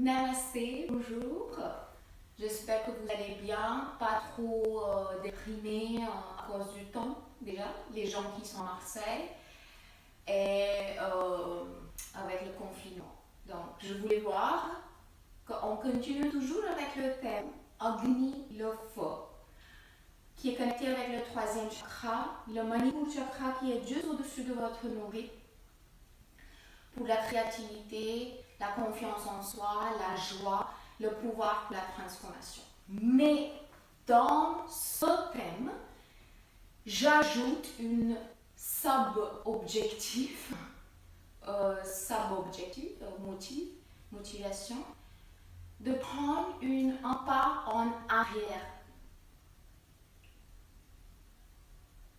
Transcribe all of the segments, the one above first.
Namasté, bonjour. J'espère que vous allez bien, pas trop déprimé à cause du temps déjà, les gens qui sont à Marseille et avec le confinement. Donc, je voulais voir qu'on continue toujours avec le thème Agni, le feu, qui est connecté avec le troisième chakra, le Manipur chakra qui est juste au-dessus de votre nombril, pour la créativité, la confiance en soi, la joie, le pouvoir pour la transformation. Mais dans ce thème, j'ajoute une sub-objectif, motivation, de prendre un pas en arrière.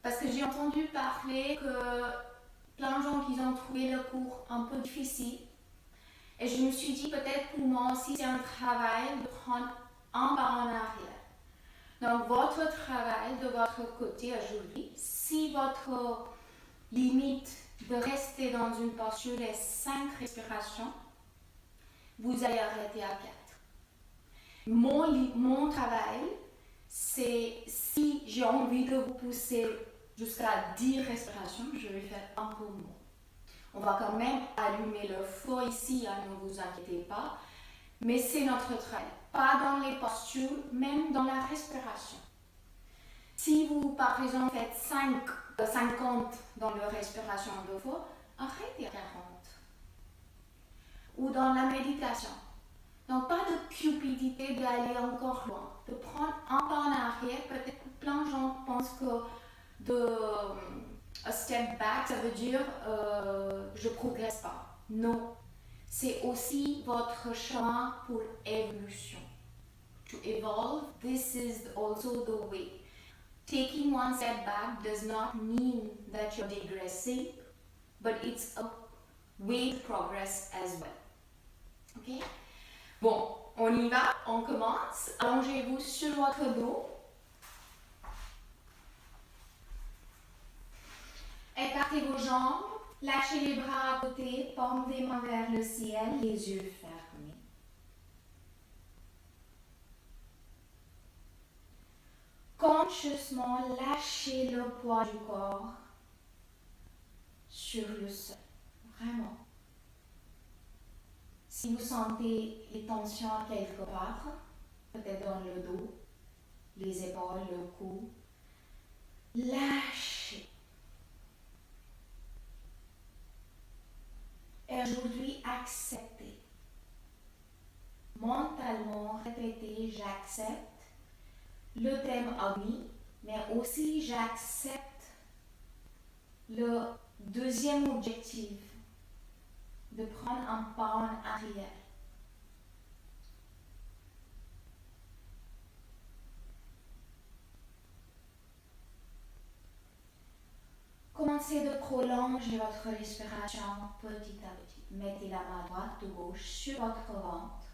Parce que j'ai entendu parler que plein de gens qui ont trouvé le cours un peu difficile. Et je me suis dit, peut-être pour moi aussi, c'est un travail de prendre un pas en arrière. Donc, votre travail de votre côté aujourd'hui, si votre limite de rester dans une posture est 5 respirations, vous allez arrêter à 4. Mon travail, c'est si j'ai envie de vous pousser jusqu'à 10 respirations, je vais faire un peu moins. On va quand même allumer le feu ici, hein, ne vous inquiétez pas. Mais c'est notre travail, pas dans les postures, même dans la respiration. Si vous, par exemple, faites 50 dans la respiration de feu, arrêtez à 40. Ou dans la méditation. Donc, pas de cupidité d'aller encore loin, de prendre un pas en arrière. Peut-être que plein de gens pensent que a step back, ça veut dire je ne progresse pas. Non, c'est aussi votre chemin pour évolution. To evolve, this is also the way. Taking one step back does not mean that you're digressing, but it's a way to progress as well. Ok? Bon, on y va, on commence. Allongez-vous sur votre dos. Écartez vos jambes, lâchez les bras à côté, paume des mains vers le ciel, les yeux fermés. Conscieusement, lâchez le poids du corps sur le sol. Vraiment. Si vous sentez les tensions quelque part, peut-être dans le dos, les épaules, le cou, lâchez. Et aujourd'hui, acceptez. Mentalement, répétez, j'accepte le thème Agni, mais aussi j'accepte le deuxième objectif, de prendre un pas en arrière. Commencez de prolonger votre respiration petit à petit. Mettez la main droite ou gauche sur votre ventre.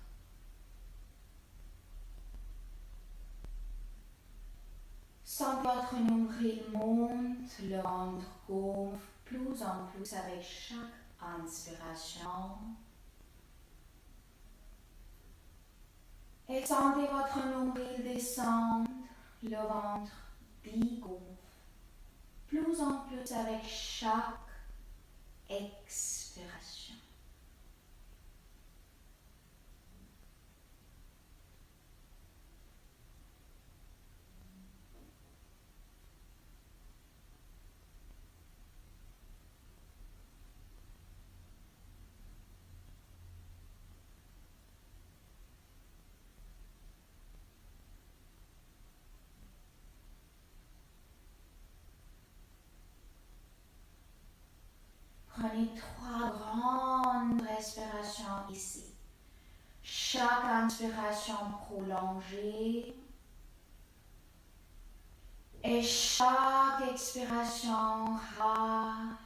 Sentez votre nombril monte, le ventre gonfle plus en plus avec chaque inspiration. Et sentez votre nombril descendre, le ventre dégonfle plus en plus avec chaque expiration. Prenez 3 grandes respirations ici. Chaque inspiration prolongée et chaque expiration ralentie.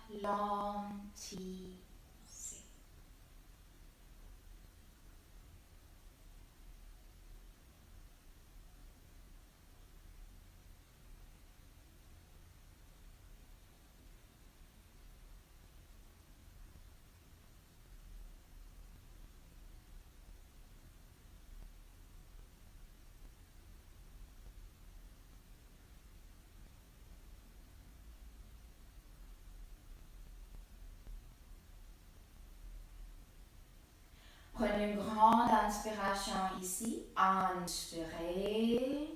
Prenez une grande inspiration ici. Inspirez.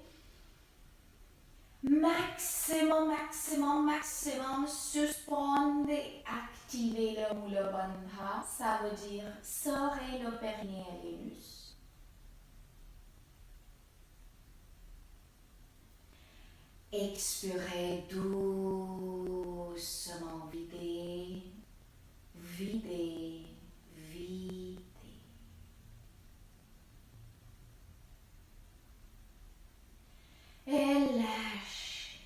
Maximum, maximum, maximum. Suspendez. Activez le Mula Bandha. Ça veut dire serrez le périnée et l'anus. Expirez doucement. Videz. Videz. Videz. Et lâchez.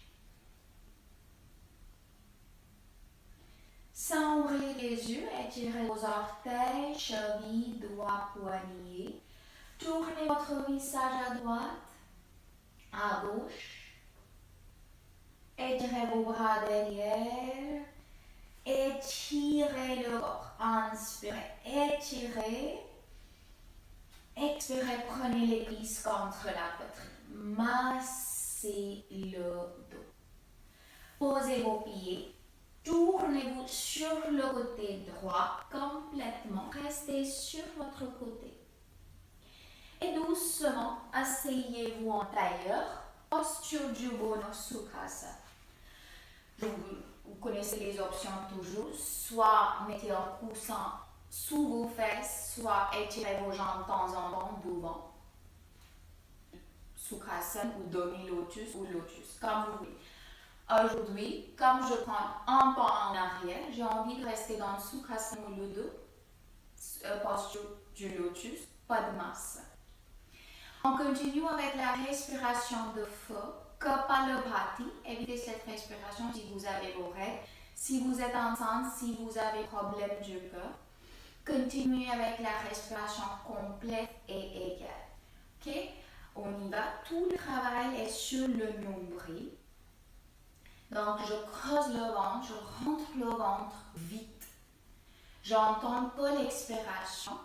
Sans ouvrir les yeux, étirez vos orteils, chevilles, doigts, poignets. Tournez votre visage à droite, à gauche. Étirez vos bras derrière. Étirez le corps. Inspirez, étirez. Expirez, prenez les cuisses contre la poitrine. Massez le dos. Posez vos pieds. Tournez-vous sur le côté droit complètement. Restez sur votre côté. Et doucement, asseyez-vous en tailleur. Posture du Bono Sukhasana. Vous connaissez les options toujours. Soit mettez un coussin sous vos fesses, soit étirez vos jambes de temps en temps devant. Sukhasana ou demi-lotus ou lotus, comme vous voulez. Aujourd'hui, comme je prends un pas en arrière, j'ai envie de rester dans le Sukhasana ou le dos, posture du lotus, pas de masse. On continue avec la respiration de feu, Kapalabhati. Évitez cette respiration si vous avez vos règles. Si vous êtes enceinte, si vous avez problème du cœur, continuez avec la respiration complète et égale. Ok? On y va. Tout le travail est sur le nombril. Donc, je creuse le ventre, je rentre le ventre vite. J'entends pas l'expiration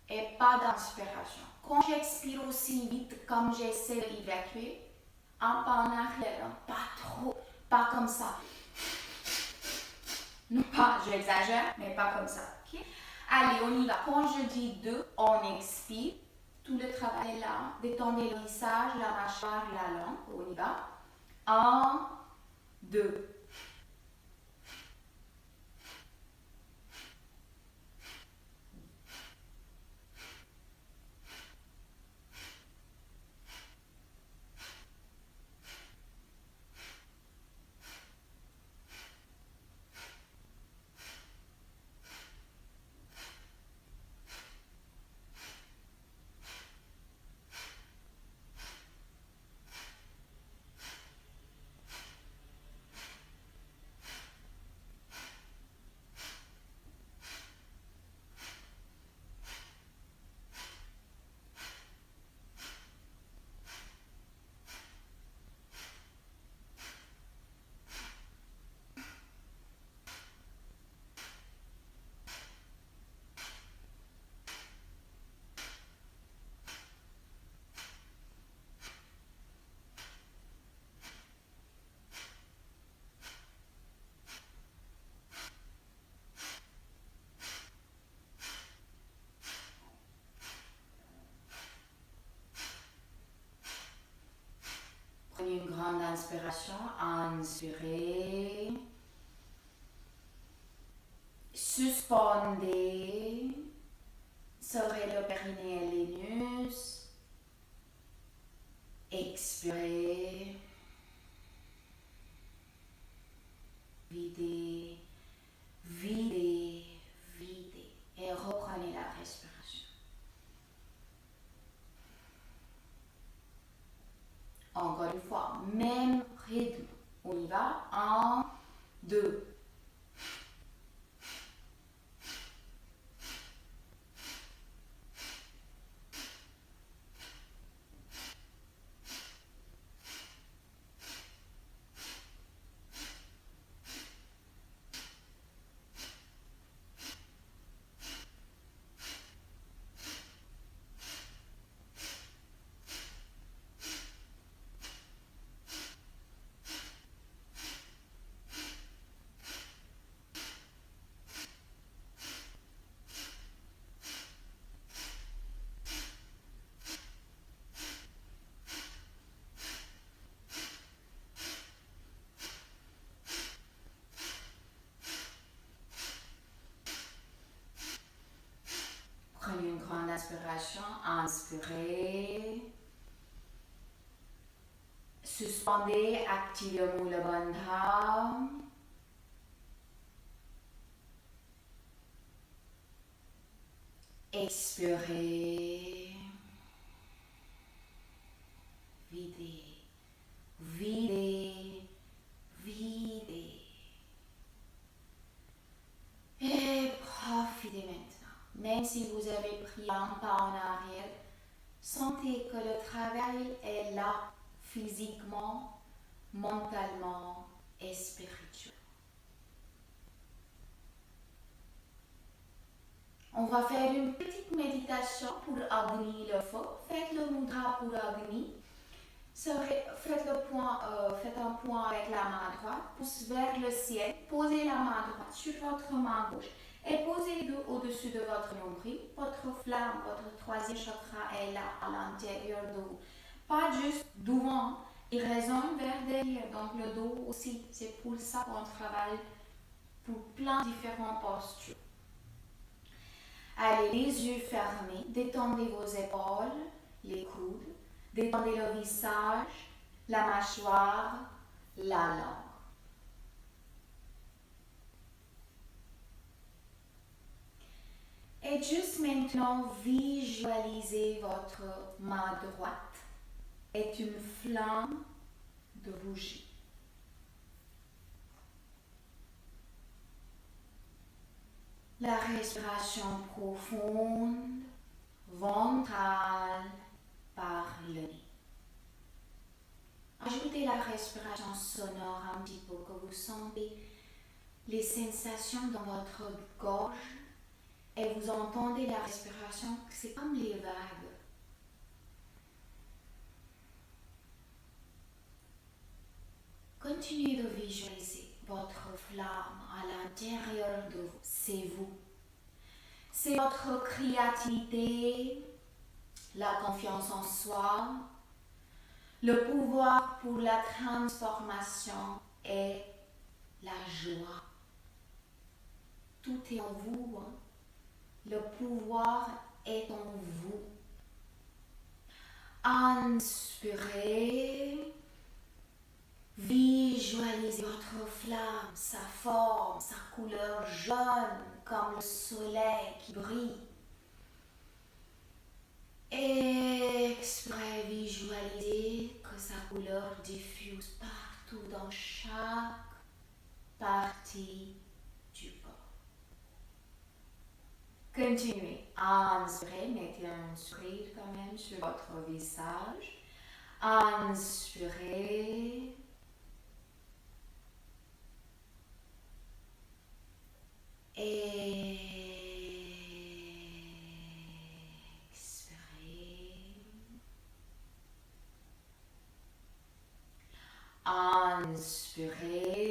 et pas d'inspiration. Quand j'expire aussi vite, comme j'essaie d'évacuer, un pas en arrière, pas trop, pas comme ça. Non pas, j'exagère, mais pas comme ça. Okay? Allez, on y va. Quand je dis 2, on expire. Tout le travail est là. Détendez le visage, la mâchoire, la langue. On y va. 1, 2. Prenez une grande inspiration. Inspirez. Suspendez. Serrez le périnée et l'anus. Expirez. Videz. Videz. Videz. Et reprenez la respiration. Encore une fois, même rythme. On y va. 1, 2. grande inspiration. Inspirez. Suspendez, activez le Mula Bandha. Expirez. Videz. Videz. Videz. Et profitez maintenant. Même si vous avez pris un pas en arrière, sentez que le travail est là, physiquement, mentalement et spirituellement. On va faire une petite méditation pour Agni, le feu. Faites le mudra pour Agni. Faites un point avec la main droite, pousse vers le ciel, posez la main droite sur votre main gauche et posez les deux au-dessus de votre nombril. Votre flamme, votre troisième chakra est là à l'intérieur de vous. Pas juste devant, il résonne vers derrière, donc le dos aussi. C'est pour ça qu'on travaille pour plein de différentes postures. Allez, les yeux fermés, détendez vos épaules, les coudes. Détendez le visage, la mâchoire, la langue. Et juste maintenant, visualisez votre main droite est une flamme de bougie. La respiration profonde, ventrale, par le nez. Ajoutez la respiration sonore un petit peu, que vous sentez les sensations dans votre gorge et vous entendez la respiration, c'est comme les vagues. Continuez de visualiser votre flamme à l'intérieur de vous. C'est vous. C'est votre créativité, la confiance en soi, le pouvoir pour la transformation et la joie. Tout est en vous. Le pouvoir est en vous. Inspirez. Visualisez votre flamme, sa forme, sa couleur jaune comme le soleil qui brille. Expirez, visualisez que sa couleur diffuse partout dans chaque partie du corps. Continuez. Inspirez, mettez un sourire quand même sur votre visage. Inspirez. Expirez. Inspirez.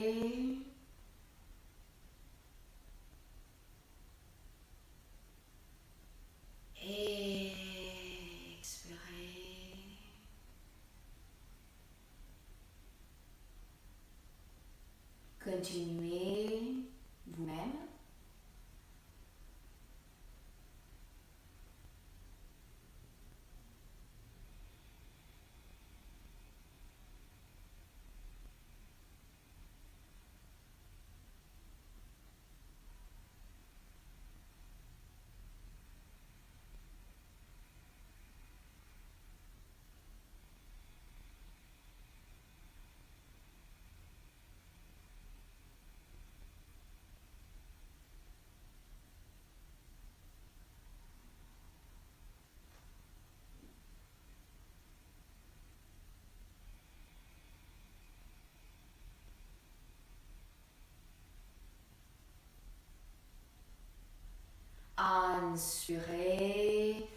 Expirez. Continuez vous-même. Inspirez.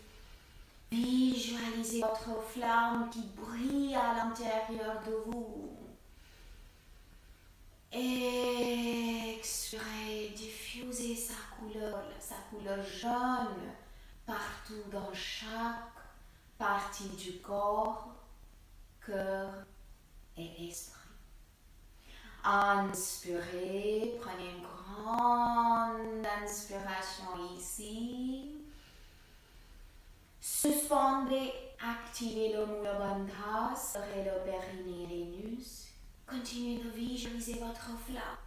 Visualisez votre flamme qui brille à l'intérieur de vous. Expirez, diffusez sa couleur jaune partout dans chaque partie du corps, cœur et esprit. Inspirez, prenez une grande inspiration ici. semblez activer le moule bandha, serrez le périnée l'anus. Continuez de visualiser votre flamme.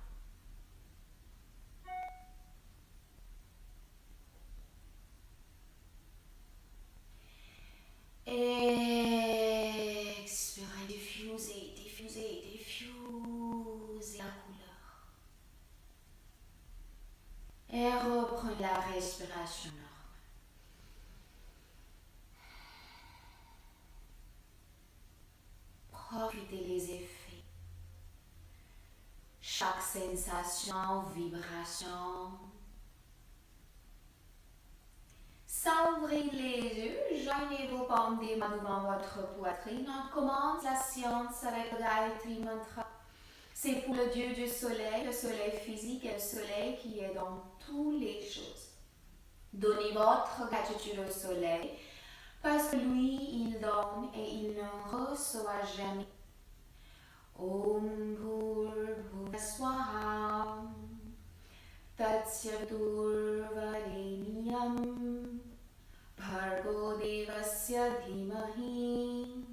Expirez, diffusez, diffusez, diffusez la couleur. Et reprenez la respiration normale. Profitez des effets. Chaque sensation, vibration. Sans ouvrir les yeux, joignez vos paumes des mains devant votre poitrine. On commence la séance avec le Gayatri Mantra. C'est pour le Dieu du soleil, le soleil physique et le soleil qui est dans toutes les choses. Donnez votre gratitude au soleil parce que lui, il donne et il ne reçoit jamais. Om Bhurbhuva Swaha Tatsyaturvareniyam Bhargo Devasya Dhimahi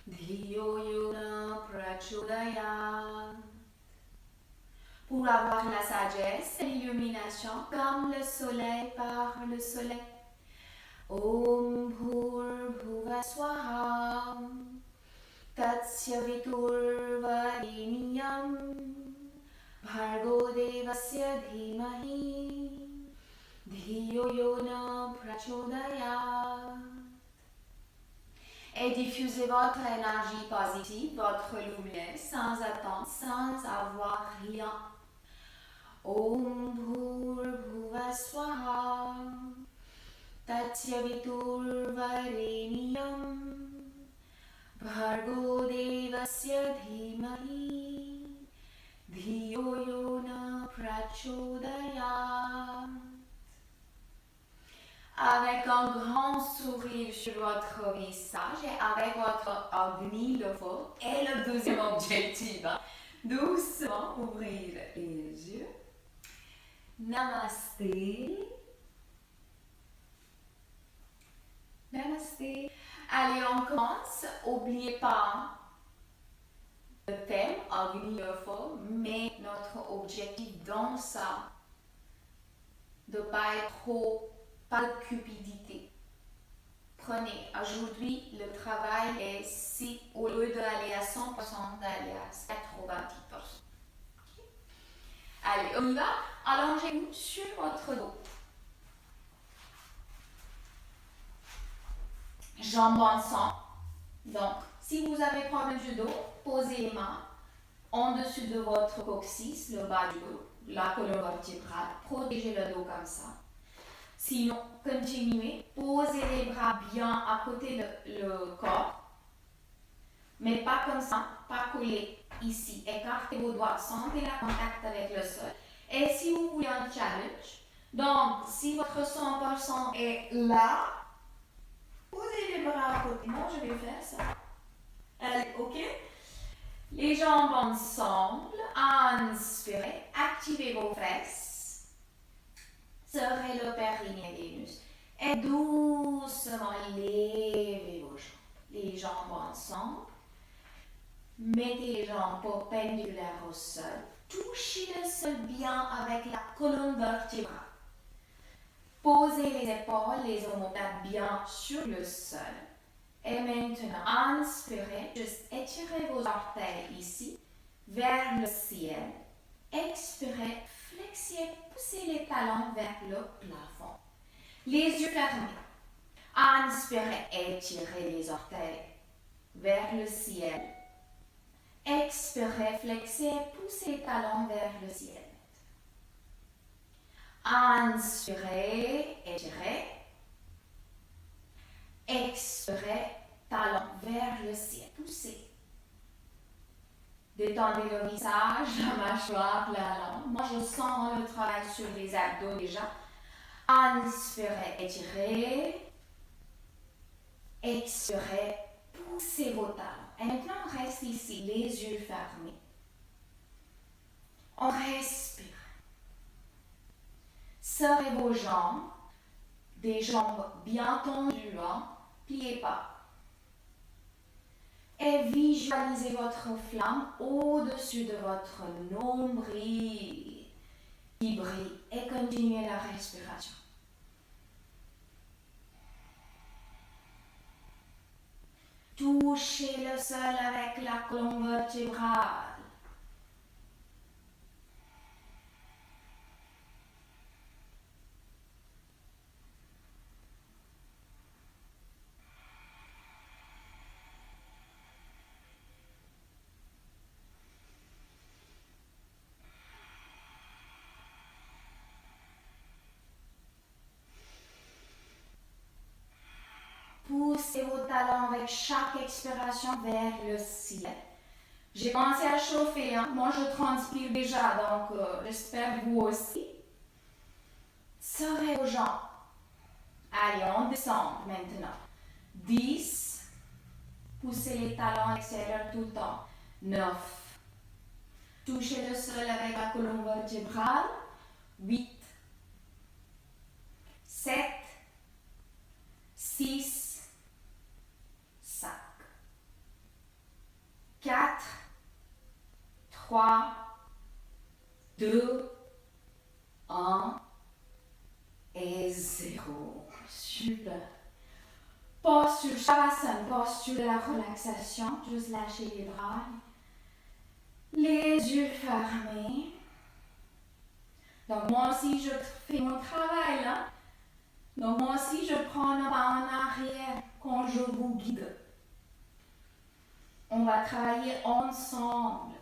Dhiyo Yona Prachodayat. Pour avoir la sagesse et l'illumination comme le soleil par le soleil. Om Bhurbhuva Swaha Tatsyaviturvareniyam Bhargo Devasya Dhimahi Dhiyo Yona Prachodayat. Et diffusez votre énergie positive, votre lumière, sans attendre, sans avoir rien. Om Bhurbhuva Swaha Tatsyaviturvareniyam Bhargo Devasya Dhimahi Dhiyo Yona Prachodayat. Avec un grand sourire sur votre visage et avec votre Agni, le feu, et le deuxième objectif, doucement ouvrir les yeux. Namasté. Namasté. Allez, on commence. N'oubliez pas le thème, Agni, le feu, mais notre objectif dans ça, de ne pas être trop, pas de cupidité. Prenez, aujourd'hui, le travail est si, au lieu d'aller à 100%, d'aller à 90%. Okay. Allez, on y va. Allongez-vous sur votre dos. Jambes ensemble. Donc, si vous avez problème du dos, posez les mains en dessus de votre coccyx, le bas du dos, la colonne vertébrale. Protégez le dos comme ça. Sinon, continuez. Posez les bras bien à côté de le corps. Mais pas comme ça, pas collés ici. Écartez vos doigts, sentez la contact avec le sol. Et si vous voulez un challenge, donc si votre 100% est là, posez les bras à côté. Moi, je vais faire ça. Allez, ok? Les jambes ensemble. Inspirez. Activez vos fesses. Serrez le périnée et l'anus. Et doucement levez vos jambes. Les jambes ensemble. Mettez les jambes perpendiculaires au sol. Touchez le sol bien avec la colonne vertébrale. Posez les épaules, les omoplates bien sur le sol. Et maintenant, inspirez, juste étirez vos orteils ici, vers le ciel. Expirez, flexez, poussez les talons vers le plafond. Les yeux fermés. Inspirez, étirez les orteils vers le ciel. Expirez, flexez, poussez les talons vers le ciel. Inspirez, étirez. Expirez, talons vers le ciel. Poussez. Détendez le visage, la mâchoire, la langue. Moi, je sens le travail sur les abdos déjà. Inspirez, étirez. Expirez, poussez vos talons. Et maintenant, on reste ici, les yeux fermés. On respire. Serrez vos jambes, des jambes bien tendues. pliez pas. Et visualisez votre flamme au-dessus de votre nombril qui brille et continuez la respiration. Touchez le sol avec la colonne vertébrale. Poussez vos talons avec chaque expiration vers le ciel. J'ai commencé à chauffer, hein? Moi je transpire déjà, donc j'espère vous aussi. Serrez vos jambes. Allez, on descend maintenant. 10. Poussez les talons extérieurs tout le temps. 9. Touchez le sol avec la colonne vertébrale. 8. 7. 6. 5. 4. 3. 2. 1. Et 0. Super. Posture Shavasana, posture de la relaxation. Juste lâchez les bras. Les yeux fermés. Donc moi aussi je fais mon travail là. Donc moi aussi je prends un pas en arrière quand je vous guide. On va travailler ensemble.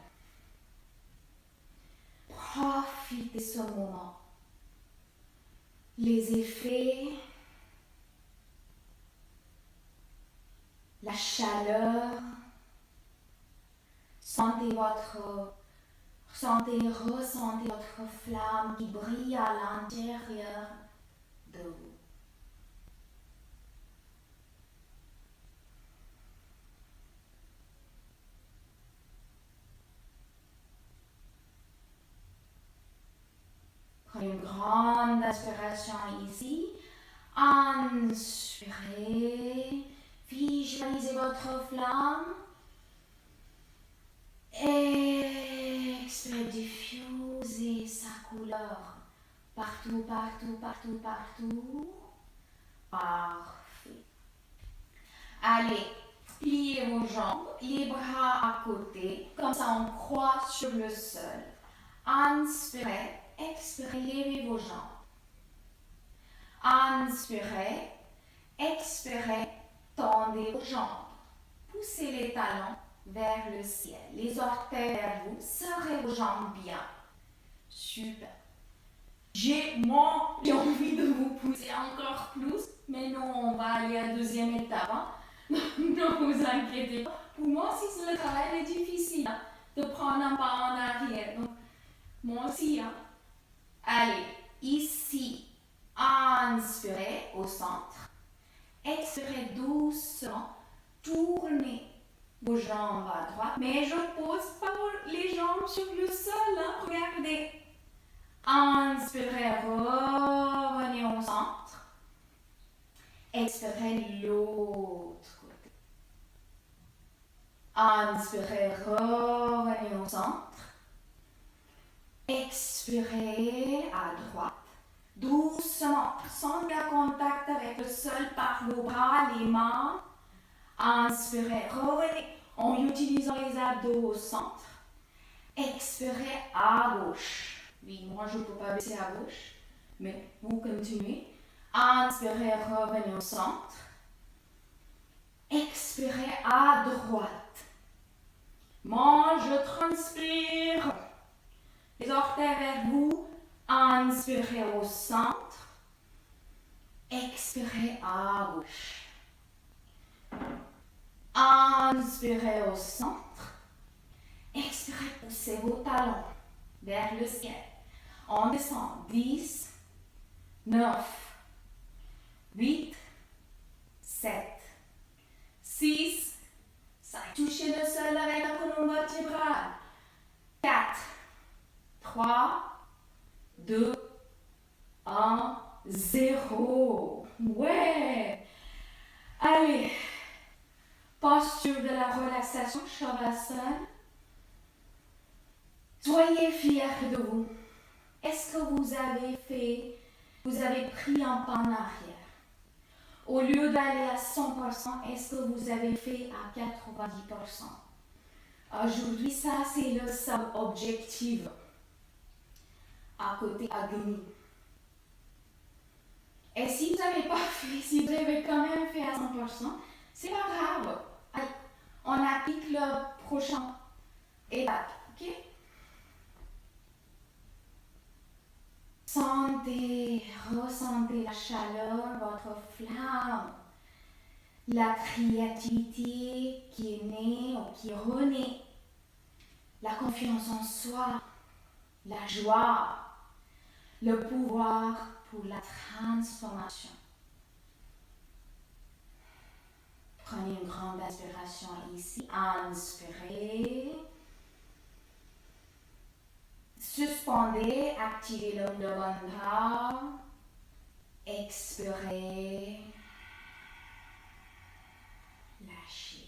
Profitez de ce moment. Les effets, la chaleur, ressentez votre flamme qui brille à l'intérieur de vous. Prenez une grande inspiration ici. Inspirez. Visualisez votre flamme. Expirez, diffusez sa couleur. Partout, partout, partout, partout. Parfait. Allez, pliez vos jambes, les bras à côté. Comme ça, on croise sur le sol. Inspirez. Expirez, levez vos jambes. Inspirez, expirez, tendez vos jambes. Poussez les talons vers le ciel. Les orteils vers vous. Serrez vos jambes bien. Super. J'ai envie de vous pousser encore plus, mais non, on va aller à la deuxième étape. Hein? Ne vous inquiétez pas. Pour moi aussi, le travail est difficile hein, de prendre un pas en arrière. Donc, moi aussi, hein. Allez, ici, inspirez au centre. Expirez doucement. Tournez vos jambes à droite. Mais je ne pose pas les jambes sur le sol. Hein. Regardez. Inspirez, revenez au centre. Expirez l'autre côté. Inspirez, revenez au centre. Expirez à droite. Doucement, sans le contact avec le sol par vos bras, les mains. Inspirez, revenez en utilisant les abdos au centre. Expirez à gauche. Oui, moi je ne peux pas baisser à gauche, mais vous continuez. Inspirez, revenez au centre. Expirez à droite. Moi je transpire. Les orteils vers vous. Inspirez au centre. Expirez à gauche. Inspirez au centre. Expirez, poussez vos talons vers le ciel. On descend. 10, 9, 8, 7, 6, 5. Touchez le sol avec la colonne vertébrale. 4, 3, 2, 1, 0. Ouais. Allez, respiration Shavasana. Soyez fiers de vous. Est-ce que vous avez pris un pas en arrière? Au lieu d'aller à 100%, est-ce que vous avez fait à 90%? Aujourd'hui, ça c'est le sub-objectif à côté Agni. Et si vous n'avez pas fait, si vous avez quand même fait à 100%, c'est pas grave. On applique le prochain étape, ok? Ressentez la chaleur, votre flamme, la créativité qui est née ou qui renaît, la confiance en soi, la joie, le pouvoir pour la transformation. Prenez une grande inspiration ici. Inspirez. Suspendez, activez le Bandha. Expirez. Lâchez.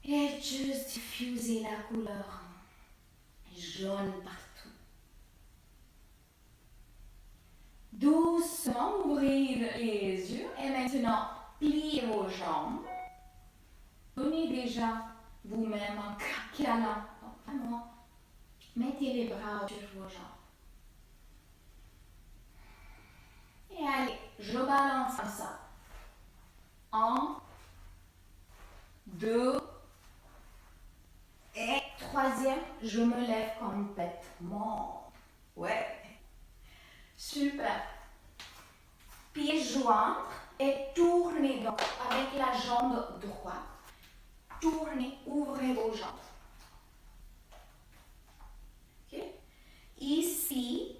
Et juste diffusez la couleur jaune partout. Doucement ouvrir les yeux et maintenant pliez vos jambes. Donnez déjà vous-même un câlin. Vraiment, mettez les bras sur vos jambes. Et allez, je balance comme ça. 1, 2, et troisième, je me lève complètement. Ouais. Super. Pieds joints et tournez donc avec la jambe droite. Tournez, ouvrez vos jambes. Okay. Ici,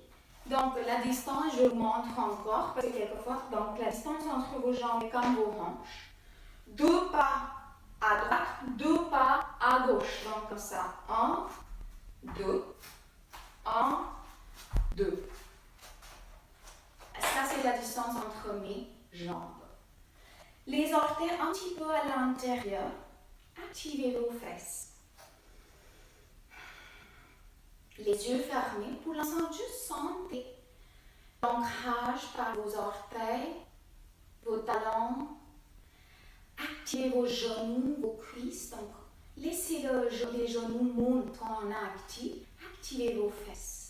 donc la distance, je vous montre encore, parce que quelquefois, donc la distance entre vos jambes est comme vos hanches. 2 pas à droite, 2 pas à gauche. Donc comme ça, 1, 2, 1, 2. Ça, c'est la distance entre mes jambes. Les orteils un petit peu à l'intérieur. Activez vos fesses. Les yeux fermés. Pour l'instant, juste sentez l'ancrage par vos orteils, vos talons. Activez vos genoux, vos cuisses. Donc, laissez les genoux monter quand on a activé. Activez vos fesses.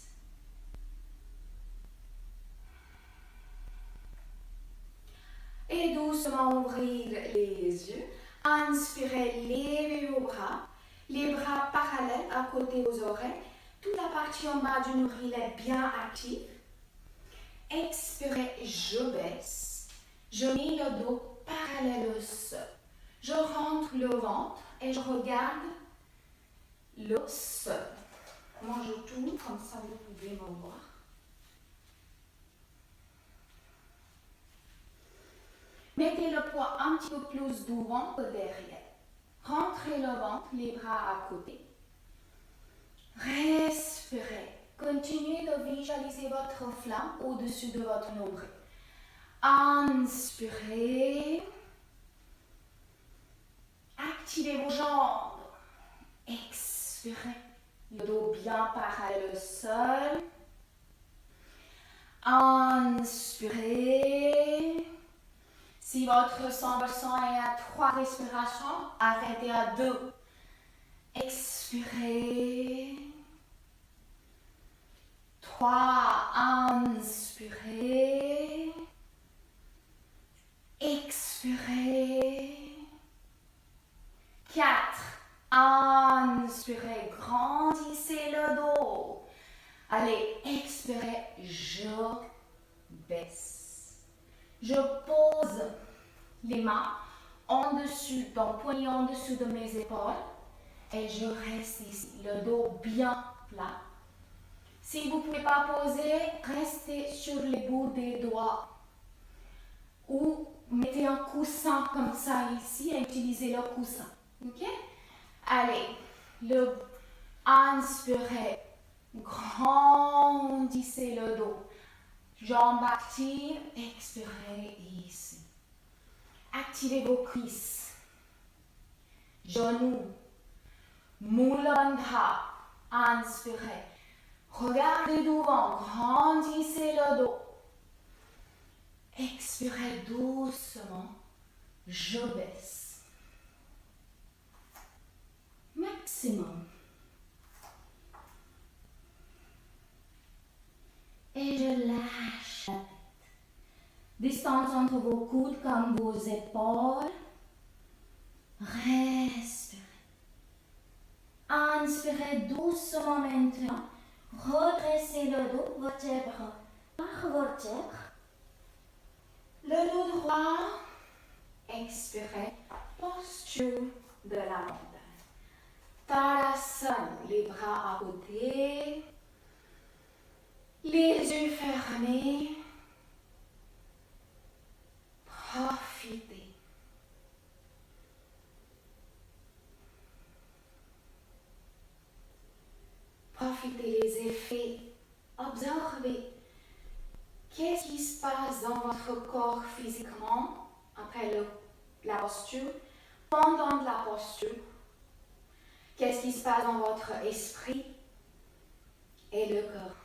Et doucement ouvrir les yeux. Inspirez, levez vos bras. Les bras parallèles à côté de vos oreilles. Toute la partie en bas du nombril est bien active. Expirez, je baisse. Je mets le dos parallèle au sol. Je rentre le ventre et je regarde le sol. Moi, je tourne comme ça, vous pouvez me voir. Mettez le poids un petit peu plus devant que derrière. Rentrez le ventre, les bras à côté. Respirez. Continuez de visualiser votre flamme au-dessus de votre nombril. Inspirez. Activez vos jambes. Expirez. Le dos bien parallèle au sol. Inspirez. Si votre 100% est à 3 respirations, arrêtez à 2. Expirez. 3. Inspirez. Expirez. 4. Inspirez. Grandissez le dos. Allez, expirez. Je baisse. Je pose les mains en dessus, donc poignets en dessous de mes épaules et je reste ici, le dos bien plat. Si vous ne pouvez pas poser, restez sur les bouts des doigts ou mettez un coussin comme ça ici et utilisez le coussin. Ok? Allez, inspirez, grandissez le dos. Jambes actives, expirez ici. Activez vos cuisses. genou, Mulabandha, inspirez. Regardez devant, grandissez le dos. Expirez doucement, je baisse. Maximum. Et je lâche la tête. Distance entre vos coudes comme vos épaules. Respirez. Inspirez doucement maintenant. Redressez le dos, vertèbre par vertèbre. Le dos droit. Expirez. Posture de la montagne. Tadasana, les bras à côté. Les yeux fermés. Profitez. Profitez des effets. Observez. Qu'est-ce qui se passe dans votre corps physiquement après la posture, pendant la posture? Qu'est-ce qui se passe dans votre esprit et le cœur?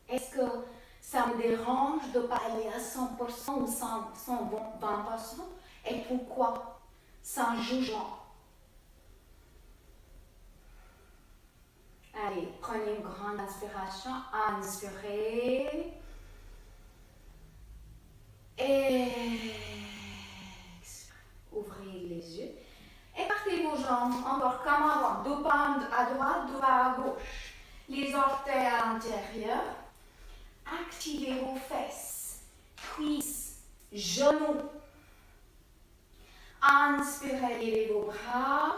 Est-ce que ça me dérange de ne pas aller à 100% ou 120%? Et pourquoi? Sans jugement. Allez, prenez une grande inspiration. Inspirez. Et ouvrez les yeux. Écartez vos jambes encore comme avant. Deux pas à droite, deux pas à gauche. Les orteils à l'intérieur. Activez vos fesses, cuisses, genoux. Inspirez, levez vos bras.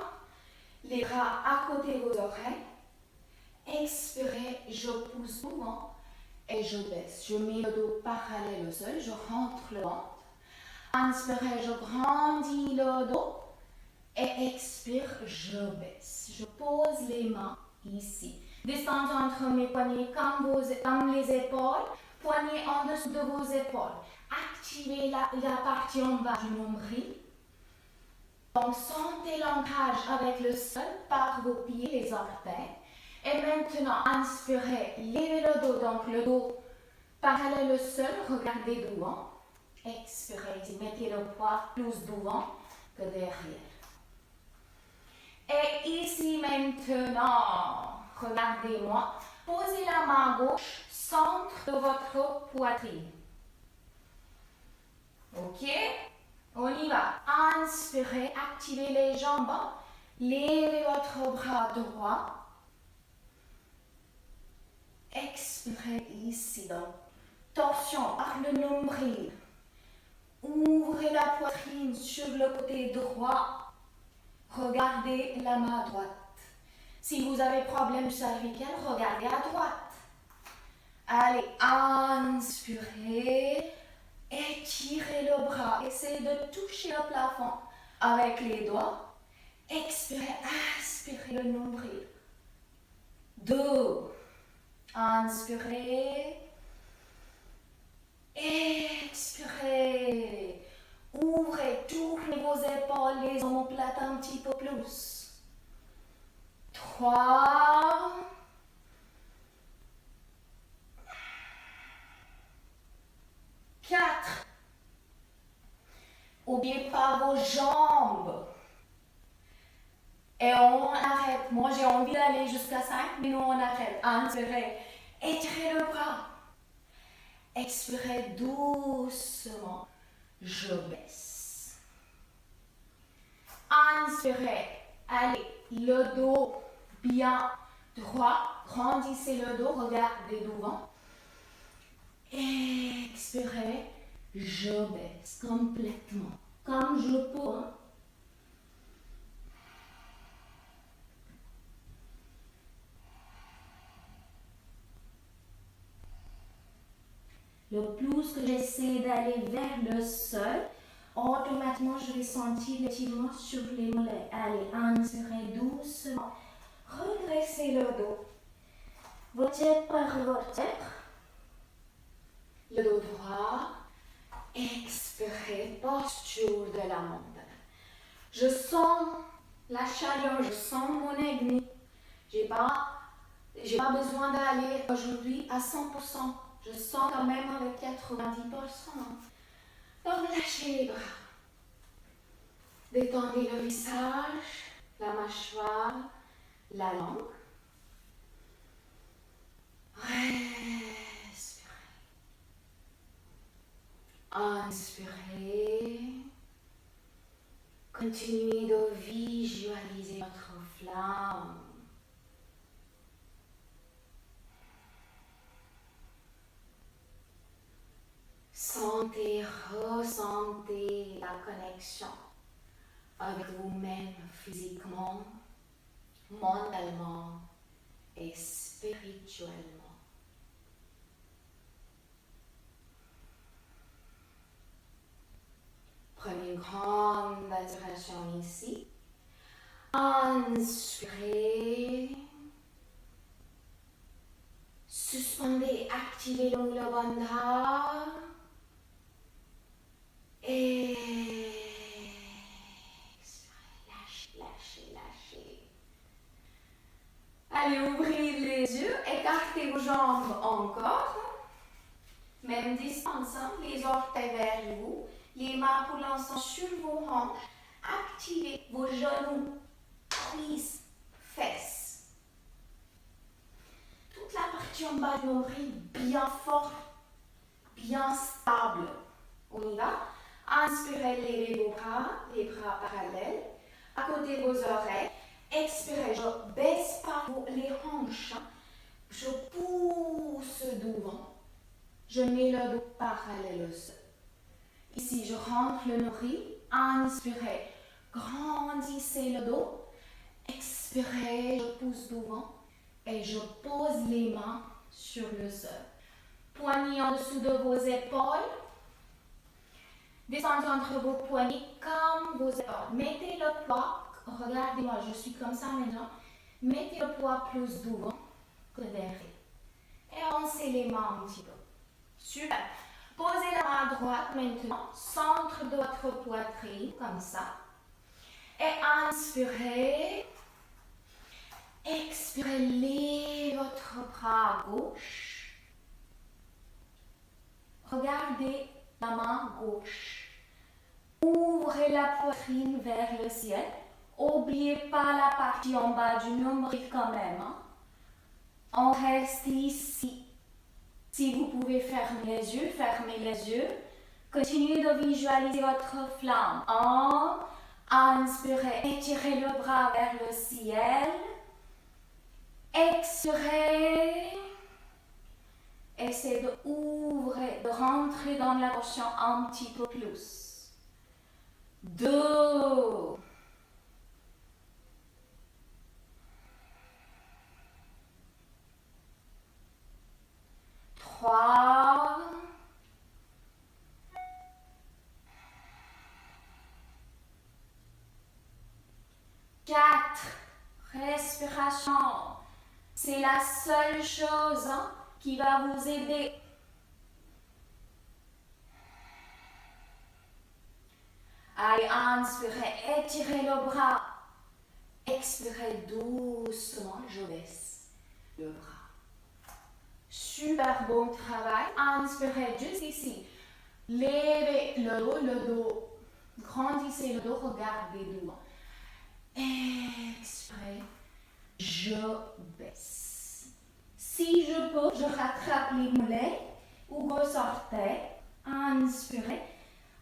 Les bras à côté de vos oreilles. Expirez, je pousse devant. Et je baisse. Je mets le dos parallèle au sol. Je rentre le ventre. Inspirez, je grandis le dos. Et expire, je baisse. Je pose les mains ici. Distance entre mes poignets comme les épaules. Poignets en dessous de vos épaules. Activez la partie en bas du nombril. Donc sentez l'ancrage avec le sol par vos pieds, les orteils. Et maintenant, inspirez, levez le dos, donc le dos parallèle au sol, regardez devant. Expirez, mettez le poids plus devant que derrière. Et ici maintenant, regardez-moi, posez la main gauche, centre de votre poitrine. Ok? On y va. Inspirez, activez les jambes, levez votre bras droit. Expirez ici, donc torsion par le nombril. Ouvrez la poitrine sur le côté droit. Regardez la main droite. Si vous avez problème cervical, regardez à droite. Allez, inspirez. Étirez le bras. Essayez de toucher le plafond avec les doigts. Expirez, aspirez le nombril. 2. Inspirez. Expirez. Ouvrez, tournez vos épaules, les omoplates un petit peu plus. 3. 4. N'oubliez pas vos jambes. Et on arrête. Moi, j'ai envie d'aller jusqu'à 5, mais nous, on arrête. Inspirez. Étirez le bras. Expirez doucement. Je baisse. Inspirez. Allez, le dos bien droit. Grandissez le dos. Regardez devant. Expirez. Je baisse complètement. Comme je peux. Le plus que j'essaie d'aller vers le sol, automatiquement je vais sentir l'étirement sur les mollets. Allez, inspirez doucement. Redressez le dos. Vertèbre par vertèbre. Le dos droit. Expirez, posture de la montagne. Je sens la chaleur, je sens mon ennemi. J'ai pas besoin d'aller aujourd'hui à 100%. Je sens quand même avec 90%. Donc lâchez les bras. Détendez le visage, la mâchoire, la langue. Respirez. Inspirez. Continuez de visualiser votre flamme. Ressentez la connexion avec vous-même physiquement, mentalement et spirituellement. Prenez une grande inspiration ici. Inspirez. Suspendez, activez le Mula Bandha. Et lâchez. Allez, ouvrez les yeux, écartez vos jambes encore. Même distance, les orteils vers vous, les mains pour l'instant sur vos hanches. Activez vos genoux, cuisses, fesses. Toute la partie en bas du nombril bien forte, bien stable. On y va. Inspirez, levez vos bras, les bras parallèles, à côté de vos oreilles. Expirez, je baisse pas les hanches, je pousse devant, je mets le dos parallèle au sol. Ici, je rentre le nombril, inspirez, grandissez le dos, expirez, je pousse devant et je pose les mains sur le sol. Poignets en dessous de vos épaules. Descendez entre vos poignets comme vos épaules. Mettez le poids, regardez-moi, je suis comme ça maintenant. Mettez le poids plus devant que derrière. Et avancez les mains un petit peu. Super. Posez la main droite maintenant, centre de votre poitrine, comme ça. Et inspirez. Expirez, levez votre bras gauche. Regardez la main gauche. Ouvrez la poitrine vers le ciel. N'oubliez pas la partie en bas du nombril quand même. On reste ici. Si vous pouvez fermer les yeux, fermez les yeux. Continuez de visualiser votre flamme. Inspirez, étirez le bras vers le ciel. Expirez. Essayez d'ouvrir, de rentrer dans la portion un petit peu plus. 2. 3. 4. Respiration. C'est la seule chose qui va vous aider. Allez, inspirez, étirez le bras. Expirez doucement, je baisse le bras. Super bon travail. Inspirez juste ici. Levez le dos. Grandissez le dos, regardez devant. Expirez, je baisse. Si je peux, je rattrape les mollets ou gros orteils. Inspirez.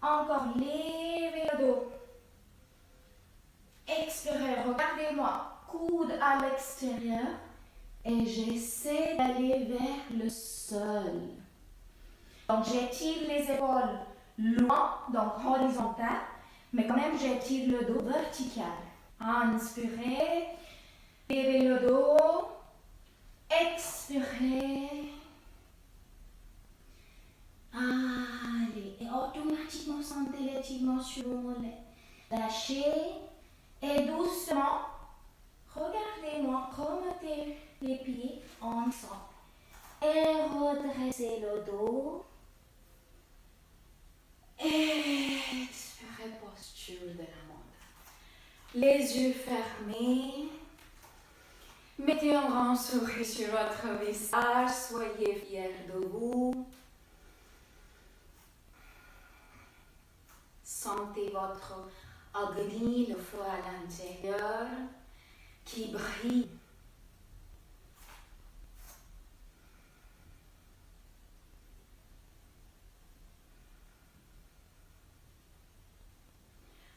Encore, levez le dos. Expirez, regardez-moi. Coude à l'extérieur. Et j'essaie d'aller vers le sol. Donc, j'étire les épaules loin, donc horizontal. Mais quand même, j'étire le dos vertical. Inspirez. Levez le dos. Expirez. Allez, et automatiquement sentez l'étirement sur le mollet. Lâchez et doucement, regardez-moi, remettez les pieds ensemble et redressez le dos. Expirez, posture de la mandale. Les yeux fermés. Mettez un grand sourire sur votre visage. Soyez fiers de vous. Sentez votre agni, le feu à l'intérieur, qui brille.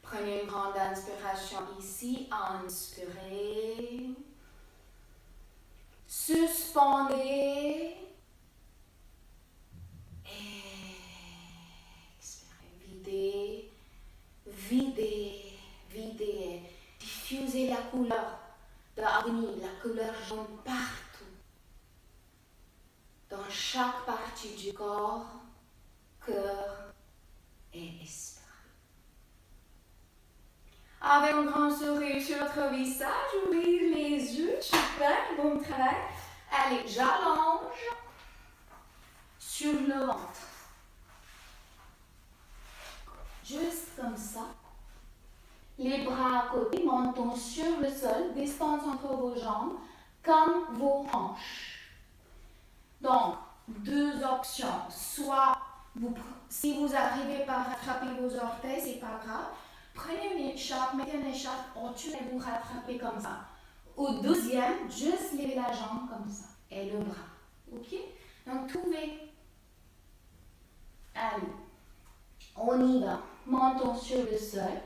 Prenez une grande inspiration ici. Inspirez. Suspendez. Expirez. Videz. Videz. Videz. Diffusez la couleur de l'agni, la couleur jaune partout. Dans chaque partie du corps, cœur et esprit. Avec un grand sourire sur votre visage, ouvrir les yeux. Super, bon travail. Allez, j'allonge sur le ventre. Juste comme ça. Les bras à côté, menton sur le sol, distance entre vos jambes, comme vos hanches. Donc, deux options. Soit, si vous n'arrivez pas à rattraper vos orteils, c'est pas grave. Prenez une écharpe, mettez une écharpe au-dessus et vous rattrapez comme ça. Au deuxième, juste levez la jambe comme ça et le bras. Ok? Donc, trouvez. Allez, on y va. Menton sur le sol.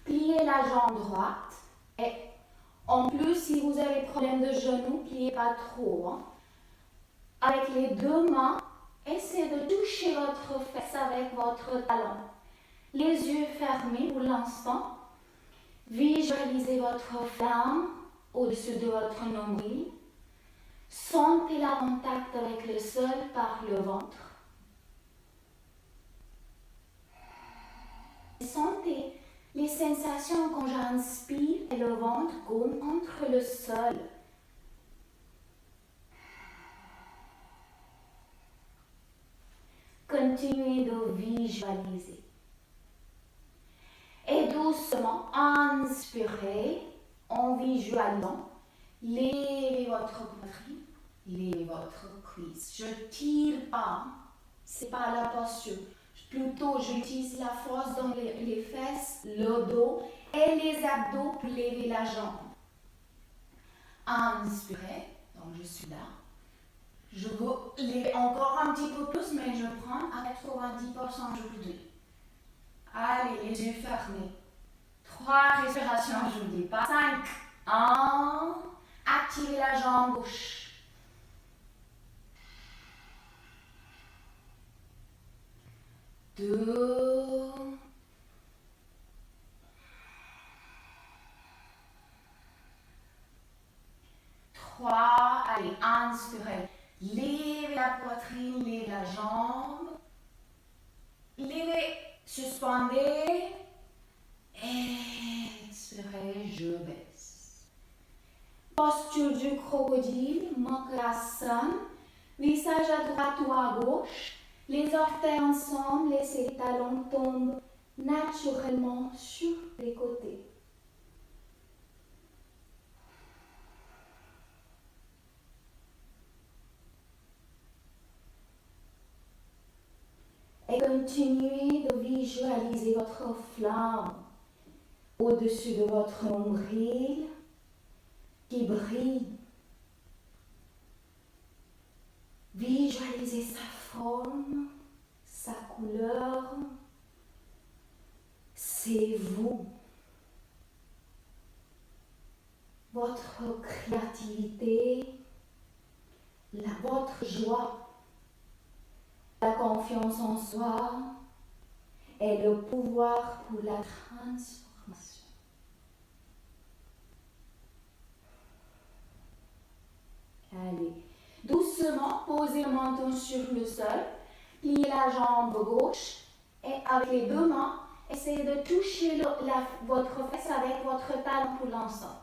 Pliez la jambe droite. Et en plus, si vous avez problème de genou, pliez pas trop. Hein. Avec les deux mains, essayez de toucher votre fesse avec votre talon. Les yeux fermés pour l'instant. Visualisez votre flamme au-dessus de votre nombril. Sentez le contact avec le sol par le ventre. Sentez les sensations quand j'inspire et le ventre contre le sol. Continuez de visualiser. Et doucement, inspirez en visualisant. Levez votre poitrine, levez votre cuisse. Je ne tire pas, ce n'est pas la posture. Plutôt, j'utilise la force dans les fesses, le dos et les abdos pour lever la jambe. Inspirez, donc je suis là. Je veux lever encore un petit peu plus, mais je prends à 90% aujourd'hui. Allez, les yeux fermés. 3 respirations, je ne dis pas. 5. 1. Activez la jambe gauche. 2. 3. Allez, inspirez. Levez la poitrine, levez la jambe. Levez, suspendez. Expirez, je baisse. Posture du crocodile, Makrasana. Visage à droite ou à gauche. Les orteils ensemble, laissez les talons tomber naturellement sur les côtés. Et continuez de visualiser votre flamme au-dessus de votre nombril qui brille. Visualisez sa forme, sa couleur. C'est vous. Votre créativité, votre joie, la confiance en soi et le pouvoir pour la transformation. Allez, doucement, posez le menton sur le sol, pliez la jambe gauche et avec les deux mains, essayez de toucher votre fesse avec votre talon pour l'instant.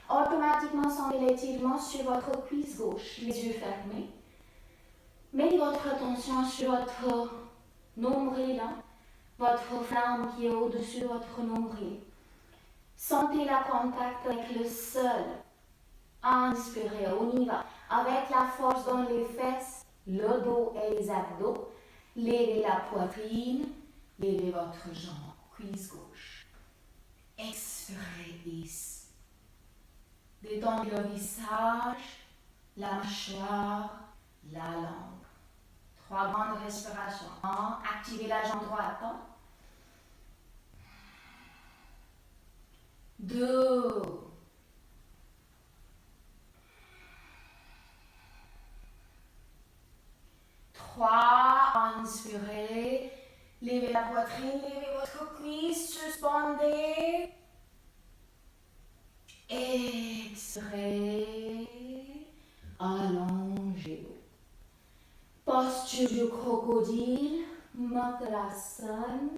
Automatiquement, sentez l'étirement sur votre cuisse gauche, les yeux fermés. Mettez votre attention sur votre nombril, votre flamme qui est au-dessus de votre nombril. Sentez le contact avec le sol. Inspirez, on y va. Avec la force dans les fesses, le dos et les abdos. Levez la poitrine, levez votre jambe, cuisse gauche. Expirez ici. Détendez le visage, la mâchoire, la langue. 3 grandes respirations. 1, activez la jambe droite. 2, 3, inspirez, levez la poitrine, levez votre cuisse, suspendez. Expirez, allongez-vous. Posture du crocodile, Makrasana.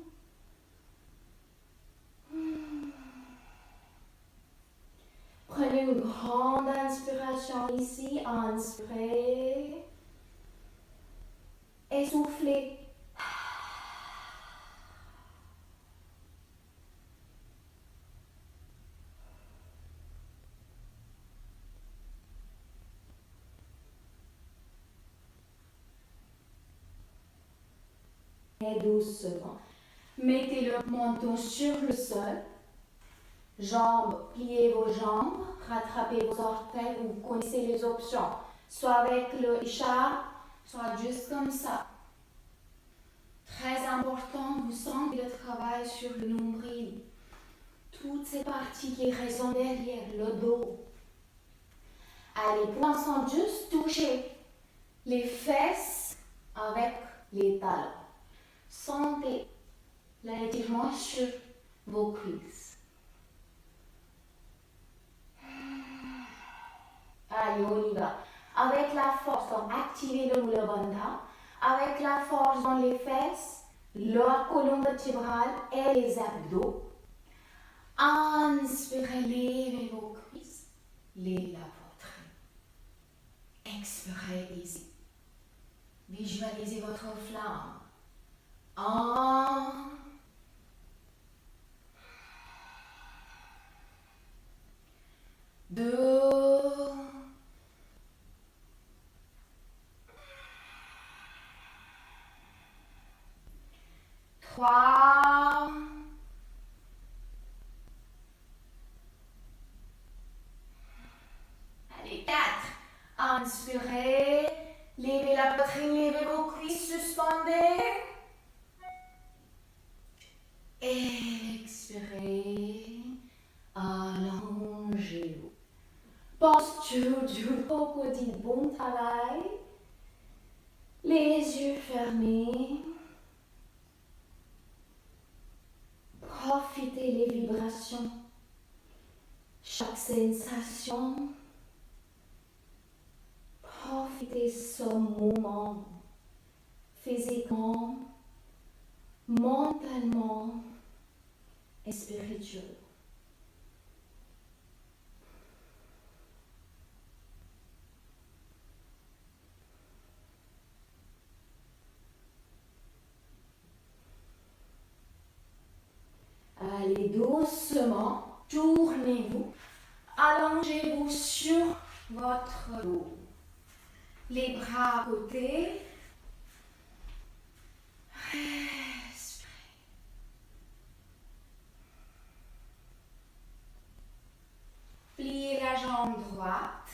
Prenez une grande inspiration ici, inspirez. Essoufflez. Et doucement. Mettez le menton sur le sol. Jambes, pliez vos jambes, rattrapez vos orteils, vous connaissez les options. Soit avec le isha, soit juste comme ça. Très important, vous sentez le travail sur le nombril. Toutes ces parties qui résonnent derrière le dos. Allez, pour l'instant, juste toucher les fesses avec les talons. Sentez l'étirement sur vos cuisses. Allez, on y va. Avec la force, donc activez le Mula Bandha. Avec la force dans les fesses, la colonne vertébrale et les abdos. Inspirez, levez vos cuisses, levez la poitrine. Expirez ici. Visualisez votre flamme. 1, 2, 3, 4. Inspirez, levez la poitrine, levez vos cuisses, suspendez. Expirez, allongez-vous. Posture du crocodile, bon travail. Les yeux fermés. Profitez les vibrations. Chaque sensation. Profitez ce moment physiquement, mentalement et spirituellement. Allez doucement, tournez-vous, allongez-vous sur votre dos. Les bras à côté. Respirez. Pliez la jambe droite.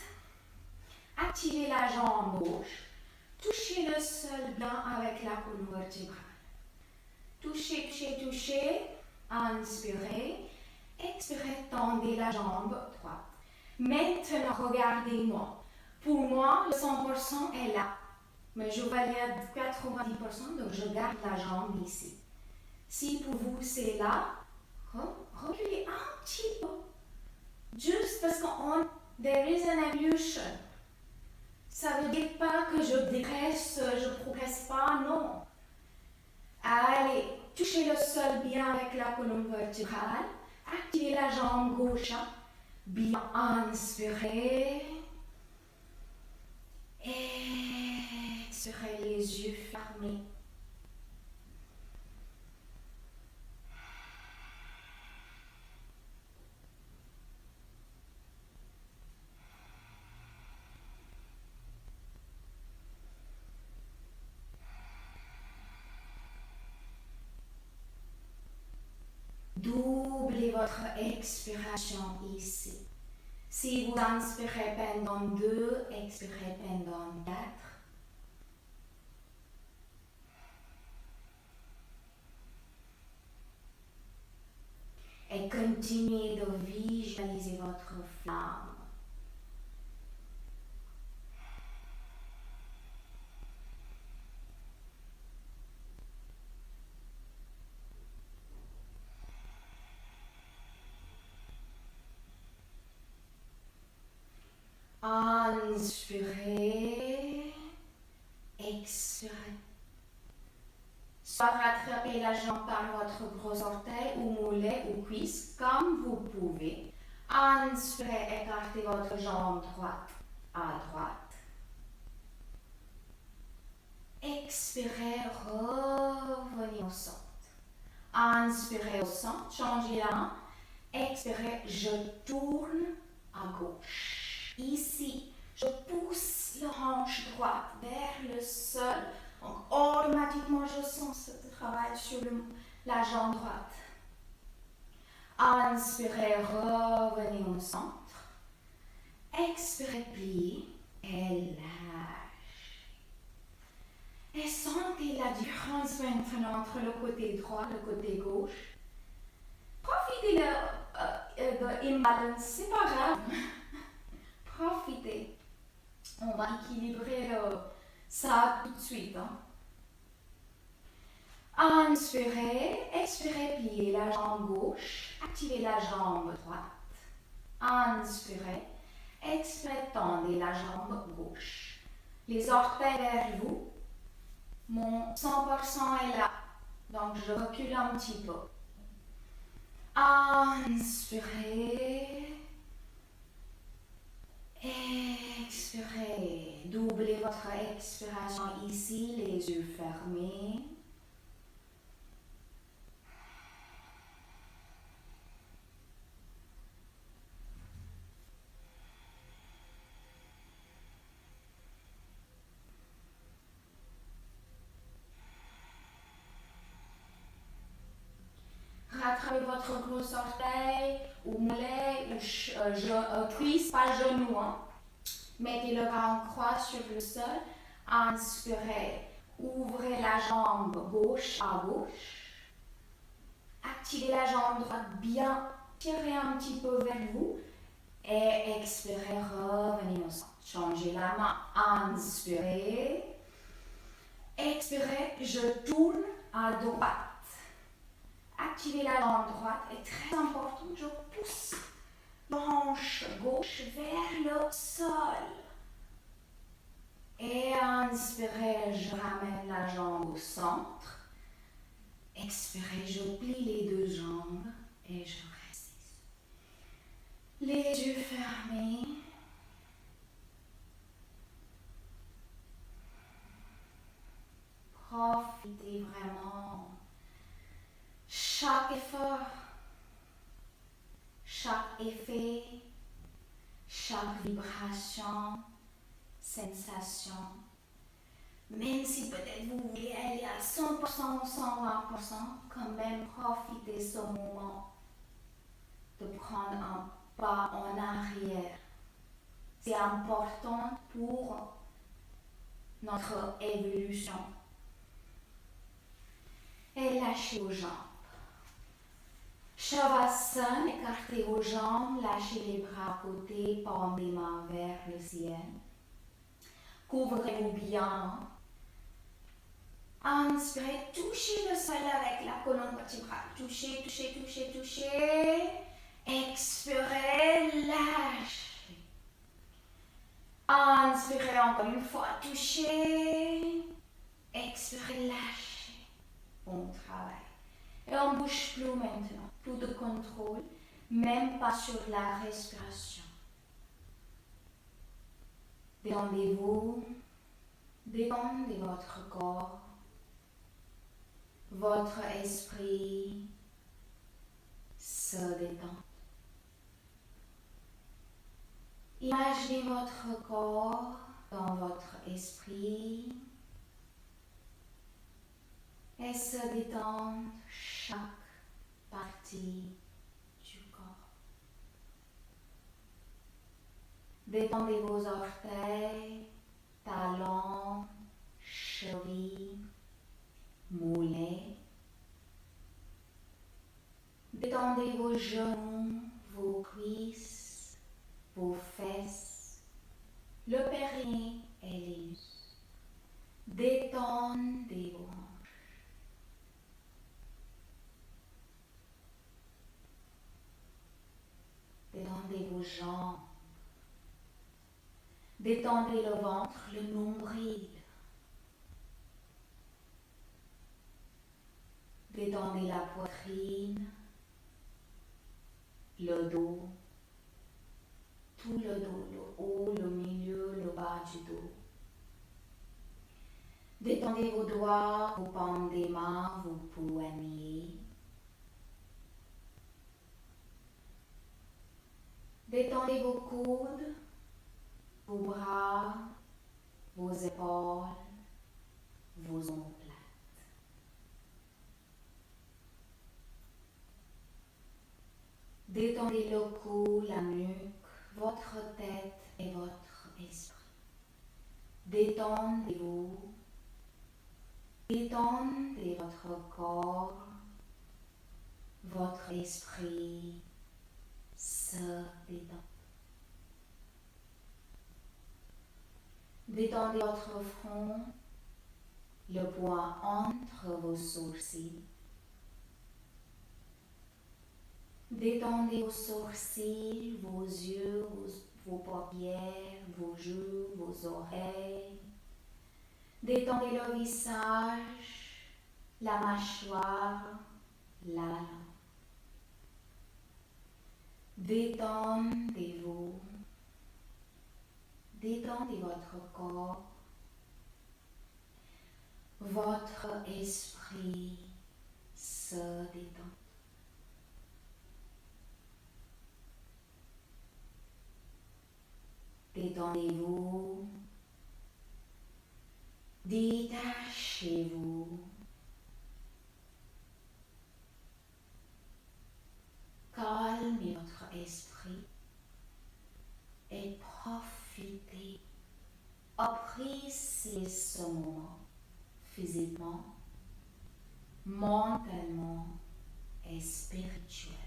Activez la jambe gauche. Touchez le sol bien avec la colonne vertébrale. Touchez, touchez, touchez. Inspirez. Expirez, tendez la jambe droite. Maintenant, regardez-moi. Pour moi, le 100% est là. Mais je valide 90%, donc je garde la jambe ici. Si pour vous c'est là, reculez un petit peu. Juste parce qu'on there is an evolution. Ça ne veut dire pas que je dégraisse, je ne progresse pas, non. Allez, touchez le sol bien avec la colonne vertébrale. Activez la jambe gauche. Bien inspirez. Expirez les yeux fermés. Doublez votre expiration ici. Si vous inspirez pendant 2, expirez pendant 4. Et continuez de visualiser votre flamme. Inspirez, expirez. Soit rattrapez la jambe par votre gros orteil ou mollet ou cuisse comme vous pouvez. Inspirez, écartez votre jambe droite à droite. Expirez, revenez au centre. Inspirez au centre, changez la main. Expirez, je tourne à gauche. Ici, je pousse le hanche droite vers le sol. Donc, automatiquement, je sens ce travail sur la jambe droite. Inspirez, revenez au centre. Expirez, pliez et lâchez. Et sentez la différence maintenant entre le côté droit et le côté gauche. Profitez de l'imbalance, c'est pas grave. Profitez. On va équilibrer ça tout de suite. Inspirez, expirez, pliez la jambe gauche, activez la jambe droite. Inspirez, expirez, tendez la jambe gauche. Les orteils vers vous. Mon 100% est là. Donc je recule un petit peu. Inspirez. Expirez. Doublez votre expiration ici, les yeux fermés. Rattrapez votre gros orteil ou mollet ou cuisse, pas genou. Mettez le bras en croix sur le sol. Inspirez. Ouvrez la jambe gauche à gauche. Activez la jambe droite bien. Tirez un petit peu vers vous. Et expirez. Revenez au centre. Changez la main. Inspirez. Expirez. Je tourne à droite. Activez la jambe droite. Et très important, je pousse la hanche gauche vers le sol. Et inspirez, je ramène la jambe au centre. Expirez, je plie les deux jambes et je reste ici. Les yeux fermés. Profitez vraiment. Chaque effort, chaque effet, chaque vibration, sensation. Même si peut-être vous voulez aller à 100% ou 120%, quand même profitez de ce moment de prendre un pas en arrière. C'est important pour notre évolution. Et lâchez vos jambes. Shavasana, écartez vos jambes, lâchez les bras à côté, paume des mains vers le ciel. Couvrez-vous bien. Inspirez, touchez le sol avec la colonne vertébrale. Touchez, touchez, touchez, touchez. Expirez, lâchez. Inspirez encore une fois, touchez. Expirez, lâchez. Bon travail. Et on ne bouge plus maintenant. Plus de contrôle, même pas sur la respiration. Détendez-vous. Détendez votre corps. Votre esprit se détend. Imaginez votre corps dans votre esprit et se détendre chaque partie parties du corps. Détendez vos orteils, talons, chevilles, mollets. Détendez vos genoux, vos cuisses, vos fesses, le périnée et les muscles. Détendez vos hanches. Détendez vos jambes. Détendez le ventre, le nombril. Détendez la poitrine, le dos, tout le dos, le haut, le milieu, le bas du dos. Détendez vos doigts, vos paumes des mains, vos poignets. Détendez vos coudes, vos bras, vos épaules, vos omoplates. Détendez le cou, la nuque, votre tête et votre esprit. Détendez-vous. Détendez votre corps, votre esprit se détend. Détendez votre front, le point entre vos sourcils. Détendez vos sourcils, vos yeux, vos paupières, vos joues, vos oreilles. Détendez le visage, la mâchoire, la langue. Détendez-vous. Détendez votre corps, votre esprit se détend. Détendez-vous, détachez-vous, calmez votre esprit et profitez, appréciez ce moment physiquement, mentalement et spirituellement.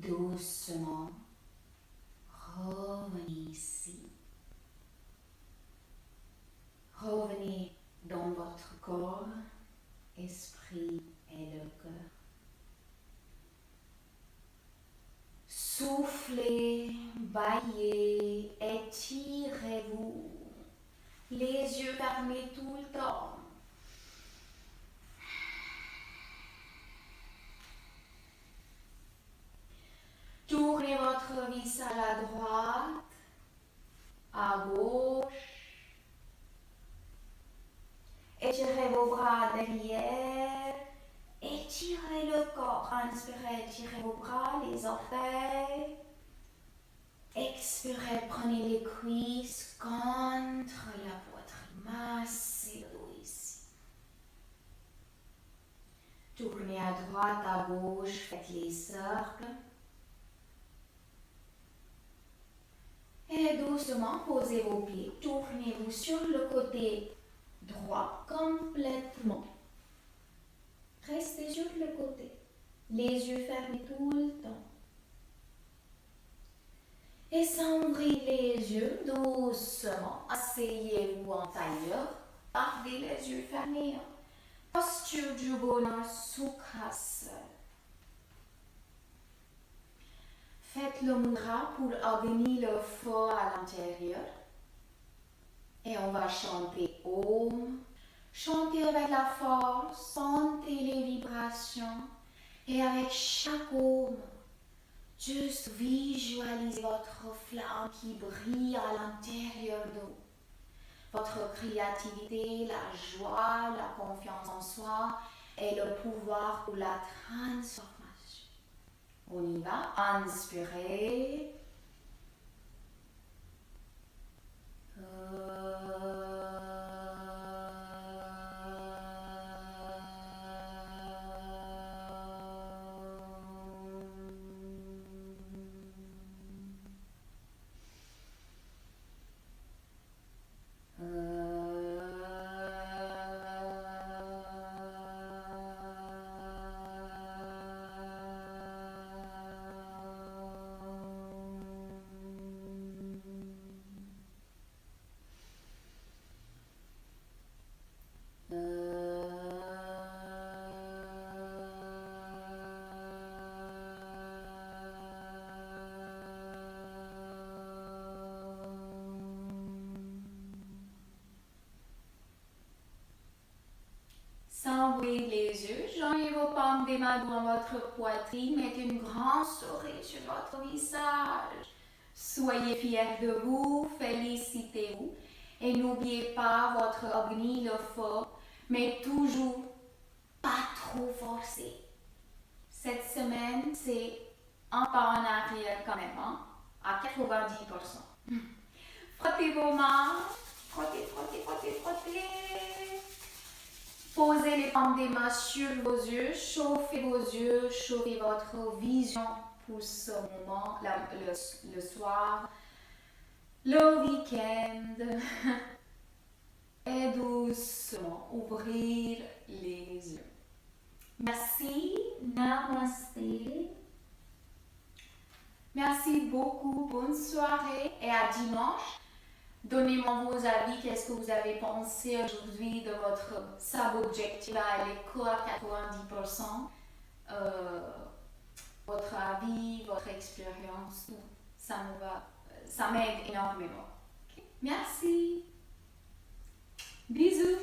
Doucement, revenez ici. Revenez dans votre corps, esprit et le cœur. Soufflez, baillez, étirez-vous. Les yeux fermés tout le temps. Tournez votre visage à droite, à gauche. Étirez vos bras derrière. Étirez le corps. Inspirez, étirez vos bras, les orteils. Expirez, prenez les cuisses contre la poitrine. Massez le dos ici. Tournez à droite, à gauche, faites les cercles. Et doucement, posez vos pieds, tournez-vous Posez-vous sur le côté droit complètement. Restez sur le côté. Les yeux fermés tout le temps. Et sans ouvrir les yeux, doucement, asseyez-vous en tailleur. Gardez les yeux fermés. Posture du bonheur Sukhasana. Faites le mudra pour organiser le feu à l'intérieur. Et on va chanter Om. Chantez avec la force, sentez les vibrations. Et avec chaque Om, juste visualisez votre flamme qui brille à l'intérieur de vous. Votre créativité, la joie, la confiance en soi et le pouvoir pour la transformation. On y va. Inspirez. Sans ouvrir les yeux, joignez vos paumes des mains dans votre poitrine, mettez une grande souris sur votre visage. Soyez fiers de vous, félicitez-vous et n'oubliez pas votre Agni, le feu, mais toujours pas trop forcé. Cette semaine, c'est un pas en arrière quand même, hein, à 90%. Frottez vos mains, frottez, frottez, frottez, frottez. Posez les paumes des mains sur vos yeux, chauffez vos yeux, chauffez votre vision pour ce moment, le soir, le week-end. Et doucement ouvrir les yeux. Merci, namasté. Merci beaucoup, bonne soirée et à dimanche. Donnez-moi vos avis, qu'est-ce que vous avez pensé aujourd'hui de votre sub-objectif à l'écho à 90%. Votre avis, votre expérience, ça m'aide énormément. Okay. Merci. Bisous.